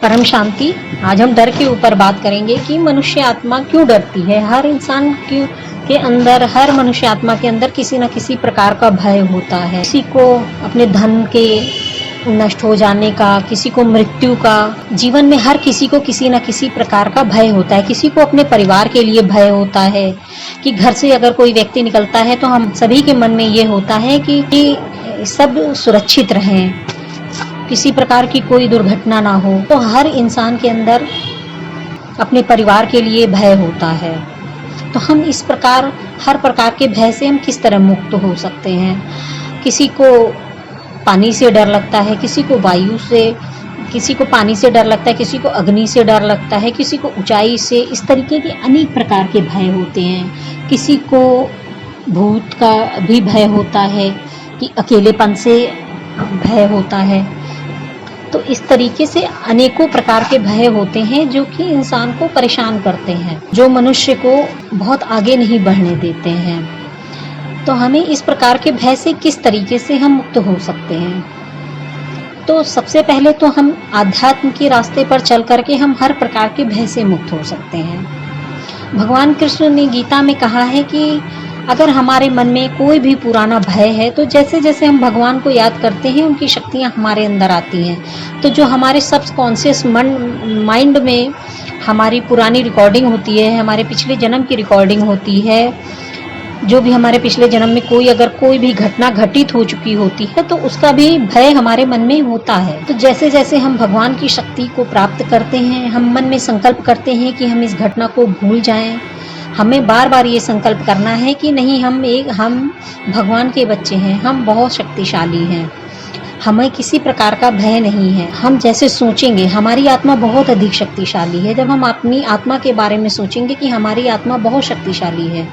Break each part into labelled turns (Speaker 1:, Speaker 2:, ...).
Speaker 1: परम शांति। आज हम डर के ऊपर बात करेंगे कि मनुष्य आत्मा क्यों डरती है। हर इंसान के अंदर, हर मनुष्य आत्मा के अंदर किसी न किसी प्रकार का भय होता है। किसी को अपने धन के नष्ट हो जाने का, किसी को मृत्यु का। जीवन में हर किसी को किसी न किसी प्रकार का भय होता है। किसी को अपने परिवार के लिए भय होता है कि घर से अगर कोई व्यक्ति निकलता है तो हम सभी के मन में ये होता है कि सब सुरक्षित रहें, किसी प्रकार की कोई दुर्घटना ना हो। तो हर इंसान के अंदर अपने परिवार के लिए भय होता है। तो हम इस प्रकार हर प्रकार के भय से हम किस तरह मुक्त हो सकते हैं। किसी को पानी से डर लगता है, किसी को वायु से, किसी को पानी से डर लगता है, किसी को अग्नि से डर लगता है, किसी को ऊंचाई से। इस तरीके के अनेक प्रकार के भय होते हैं। किसी को भूत का भी भय होता है, कि अकेलेपन से भय होता है। तो इस तरीके से अनेकों प्रकार के भय होते हैं जो कि इंसान को परेशान करते हैं, जो मनुष्य को बहुत आगे नहीं बढ़ने देते हैं। तो हमें इस प्रकार के भय से किस तरीके से हम मुक्त हो सकते हैं। तो सबसे पहले तो हम आध्यात्म के रास्ते पर चल करके हम हर प्रकार के भय से मुक्त हो सकते हैं। भगवान कृष्ण ने गीता में कहा है कि अगर हमारे मन में कोई भी पुराना भय है तो जैसे जैसे हम भगवान को याद करते हैं उनकी शक्तियाँ हमारे अंदर आती हैं। तो जो हमारे सबकॉन्शियस माइंड में हमारी पुरानी रिकॉर्डिंग होती है, हमारे पिछले जन्म की रिकॉर्डिंग होती है, जो भी हमारे पिछले जन्म में कोई भी घटना घटित हो चुकी होती है तो उसका भी भय हमारे मन में होता है। तो जैसे जैसे हम भगवान की शक्ति को प्राप्त करते हैं, हम मन में संकल्प करते हैं कि हम इस घटना को भूल जाएं। हमें बार बार ये संकल्प करना है कि नहीं, हम भगवान के बच्चे हैं, हम बहुत शक्तिशाली हैं, हमें किसी प्रकार का भय नहीं है। हम जैसे सोचेंगे हमारी आत्मा बहुत अधिक शक्तिशाली है। जब हम अपनी आत्मा के बारे में सोचेंगे कि हमारी आत्मा बहुत शक्तिशाली है,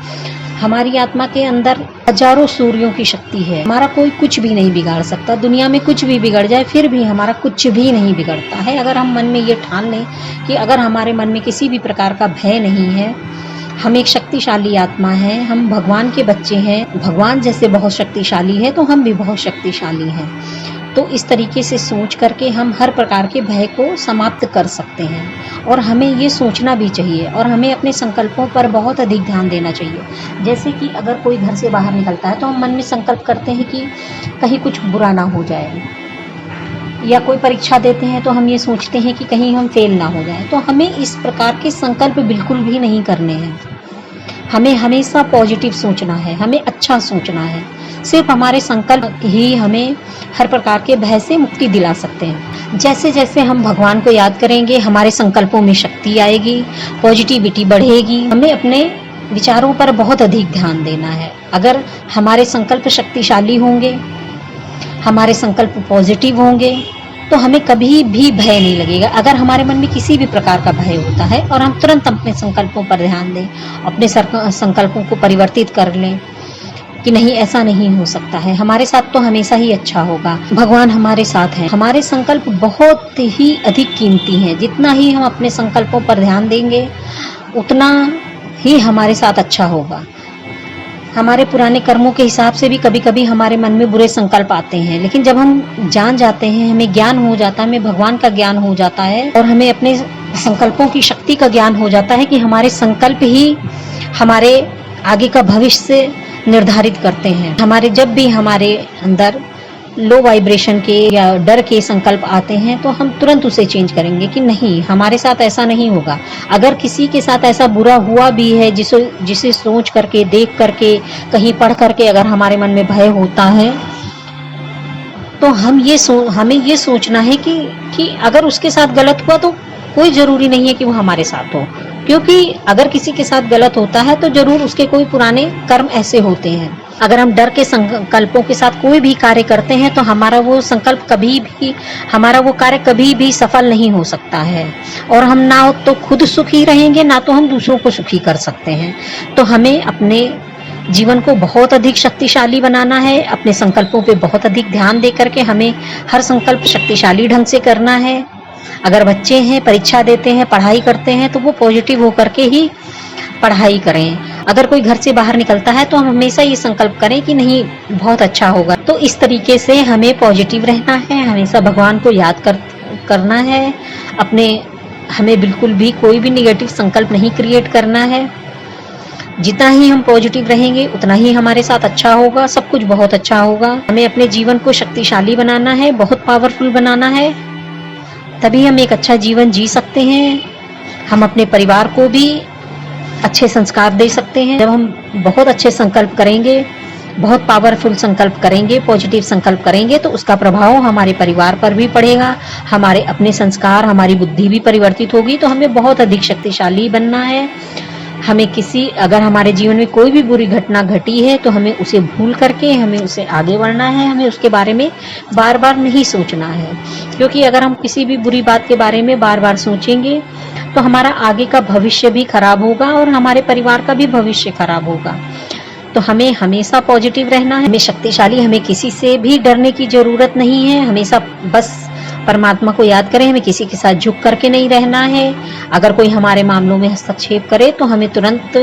Speaker 1: हमारी आत्मा के अंदर हजारों सूर्यों की शक्ति है, हमारा कोई कुछ भी नहीं बिगाड़ सकता। दुनिया में कुछ भी बिगड़ जाए फिर भी हमारा कुछ भी नहीं बिगड़ता है। अगर हम मन में ये ठान लें कि अगर हमारे मन में किसी भी प्रकार का भय नहीं है, हम एक शक्तिशाली आत्मा हैं, हम भगवान के बच्चे हैं, भगवान जैसे बहुत शक्तिशाली है तो हम भी बहुत शक्तिशाली हैं। तो इस तरीके से सोच करके हम हर प्रकार के भय को समाप्त कर सकते हैं। और हमें ये सोचना भी चाहिए और हमें अपने संकल्पों पर बहुत अधिक ध्यान देना चाहिए। जैसे कि अगर कोई घर से बाहर निकलता है तो हम मन में संकल्प करते हैं कि कहीं कुछ बुरा ना हो जाए, या कोई परीक्षा देते हैं तो हम ये सोचते हैं कि कहीं हम फेल ना हो जाए। तो हमें इस प्रकार के संकल्प बिल्कुल भी नहीं करने हैं। हमें हमेशा पॉजिटिव सोचना है, हमें अच्छा सोचना है। सिर्फ हमारे संकल्प ही हमें हर प्रकार के भय से मुक्ति दिला सकते हैं। जैसे जैसे हम भगवान को याद करेंगे हमारे संकल्पों में शक्ति आएगी, पॉजिटिविटी बढ़ेगी। हमें अपने विचारों पर बहुत अधिक ध्यान देना है। अगर हमारे संकल्प शक्तिशाली होंगे, हमारे संकल्प पॉजिटिव होंगे तो हमें कभी भी भय नहीं लगेगा। अगर हमारे मन में किसी भी प्रकार का भय होता है और हम तुरंत अपने संकल्पों पर ध्यान दें, अपने संकल्पों को परिवर्तित कर लें कि नहीं, ऐसा नहीं हो सकता है, हमारे साथ तो हमेशा ही अच्छा होगा, भगवान हमारे साथ हैं। हमारे संकल्प बहुत ही अधिक कीमती हैं। जितना ही हम अपने संकल्पों पर ध्यान देंगे उतना ही हमारे साथ अच्छा होगा। हमारे पुराने कर्मों के हिसाब से भी कभी कभी हमारे मन में बुरे संकल्प आते हैं, लेकिन जब हम जान जाते हैं, हमें ज्ञान हो जाता है, हमें भगवान का ज्ञान हो जाता है और हमें अपने संकल्पों की शक्ति का ज्ञान हो जाता है कि हमारे संकल्प ही हमारे आगे का भविष्य निर्धारित करते हैं। जब भी हमारे अंदर लो वाइब्रेशन के या डर के संकल्प आते हैं तो हम तुरंत उसे चेंज करेंगे कि नहीं, हमारे साथ ऐसा नहीं होगा। अगर किसी के साथ ऐसा बुरा हुआ भी है जिसे सोच करके, देख करके, कहीं पढ़ करके अगर हमारे मन में भय होता है तो हमें ये सोचना है कि अगर उसके साथ गलत हुआ तो कोई जरूरी नहीं है कि वो हमारे साथ हो, क्योंकि अगर किसी के साथ गलत होता है तो जरूर उसके कोई पुराने कर्म ऐसे होते हैं। अगर हम डर के संकल्पों के साथ कोई भी कार्य करते हैं तो हमारा वो कार्य कभी भी सफल नहीं हो सकता है और हम ना तो खुद सुखी रहेंगे, ना तो हम दूसरों को सुखी कर सकते हैं। तो हमें अपने जीवन को बहुत अधिक शक्तिशाली बनाना है। अपने संकल्पों पे बहुत अधिक ध्यान दे करके हमें हर संकल्प शक्तिशाली ढंग से करना है। अगर बच्चे हैं, परीक्षा देते हैं, पढ़ाई करते हैं तो वो पॉजिटिव होकर के ही पढ़ाई करें। अगर कोई घर से बाहर निकलता है तो हम हमेशा ये संकल्प करें कि नहीं, बहुत अच्छा होगा। तो इस तरीके से हमें पॉजिटिव रहना है, हमेशा भगवान को याद करना है, हमें बिल्कुल भी कोई भी नेगेटिव संकल्प नहीं क्रिएट करना है। जितना ही हम पॉजिटिव रहेंगे उतना ही हमारे साथ अच्छा होगा, सब कुछ बहुत अच्छा होगा। हमें अपने जीवन को शक्तिशाली बनाना है, बहुत पावरफुल बनाना है, तभी हम एक अच्छा जीवन जी सकते हैं। हम अपने परिवार को भी अच्छे संस्कार दे सकते हैं। जब हम बहुत अच्छे संकल्प करेंगे, बहुत पावरफुल संकल्प करेंगे, पॉजिटिव संकल्प करेंगे, तो उसका प्रभाव हमारे परिवार पर भी पड़ेगा। हमारे अपने संस्कार, हमारी बुद्धि भी परिवर्तित होगी। तो हमें बहुत अधिक शक्तिशाली बनना है। हमें अगर हमारे जीवन में कोई भी बुरी घटना घटी है तो हमें उसे भूल करके हमें उसे आगे बढ़ना है। हमें उसके बारे में बार बार नहीं सोचना है, क्योंकि अगर हम किसी भी बुरी बात के बारे में बार बार सोचेंगे तो हमारा आगे का भविष्य भी खराब होगा और हमारे परिवार का भी भविष्य खराब होगा। तो हमें हमेशा पॉजिटिव रहना है, हमें शक्तिशाली, हमें किसी से भी डरने की जरूरत नहीं है। हमेशा बस परमात्मा को याद करें, हमें किसी के साथ झुक करके नहीं रहना है। अगर कोई हमारे मामलों में हस्तक्षेप करे तो हमें तुरंत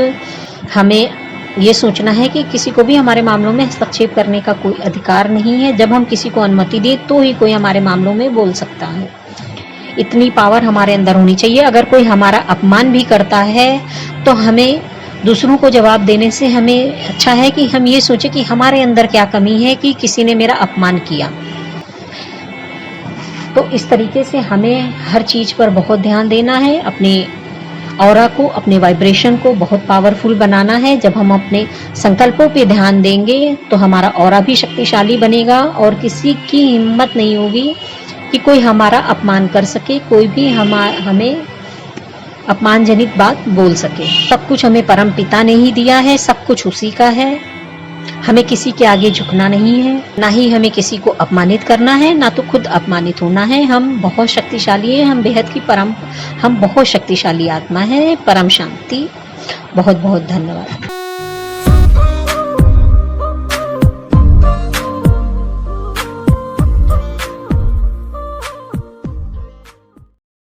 Speaker 1: ये सोचना है कि किसी को भी हमारे मामलों में हस्तक्षेप करने का कोई अधिकार नहीं है। जब हम किसी को अनुमति दें तो ही कोई हमारे मामलों में बोल सकता है। इतनी पावर हमारे अंदर होनी चाहिए। अगर कोई हमारा अपमान भी करता है तो हमें दूसरों को जवाब देने से हमें अच्छा है कि हम ये सोचें कि हमारे अंदर क्या कमी है कि किसी ने मेरा अपमान किया। तो इस तरीके से हमें हर चीज पर बहुत ध्यान देना है। अपने ऑरा को, अपने वाइब्रेशन को बहुत पावरफुल बनाना है। जब हम अपने संकल्पों पे ध्यान देंगे तो हमारा ऑरा भी शक्तिशाली बनेगा और किसी की हिम्मत नहीं होगी कि कोई हमारा अपमान कर सके, कोई भी हमें अपमानजनित बात बोल सके। सब कुछ हमें परम पिता ने ही दिया है, सब कुछ उसी का है। हमें किसी के आगे झुकना नहीं है, ना ही हमें किसी को अपमानित करना है, ना तो खुद अपमानित होना है। हम बहुत शक्तिशाली है, हम बहुत शक्तिशाली आत्मा है। परम शांति। बहुत बहुत धन्यवाद।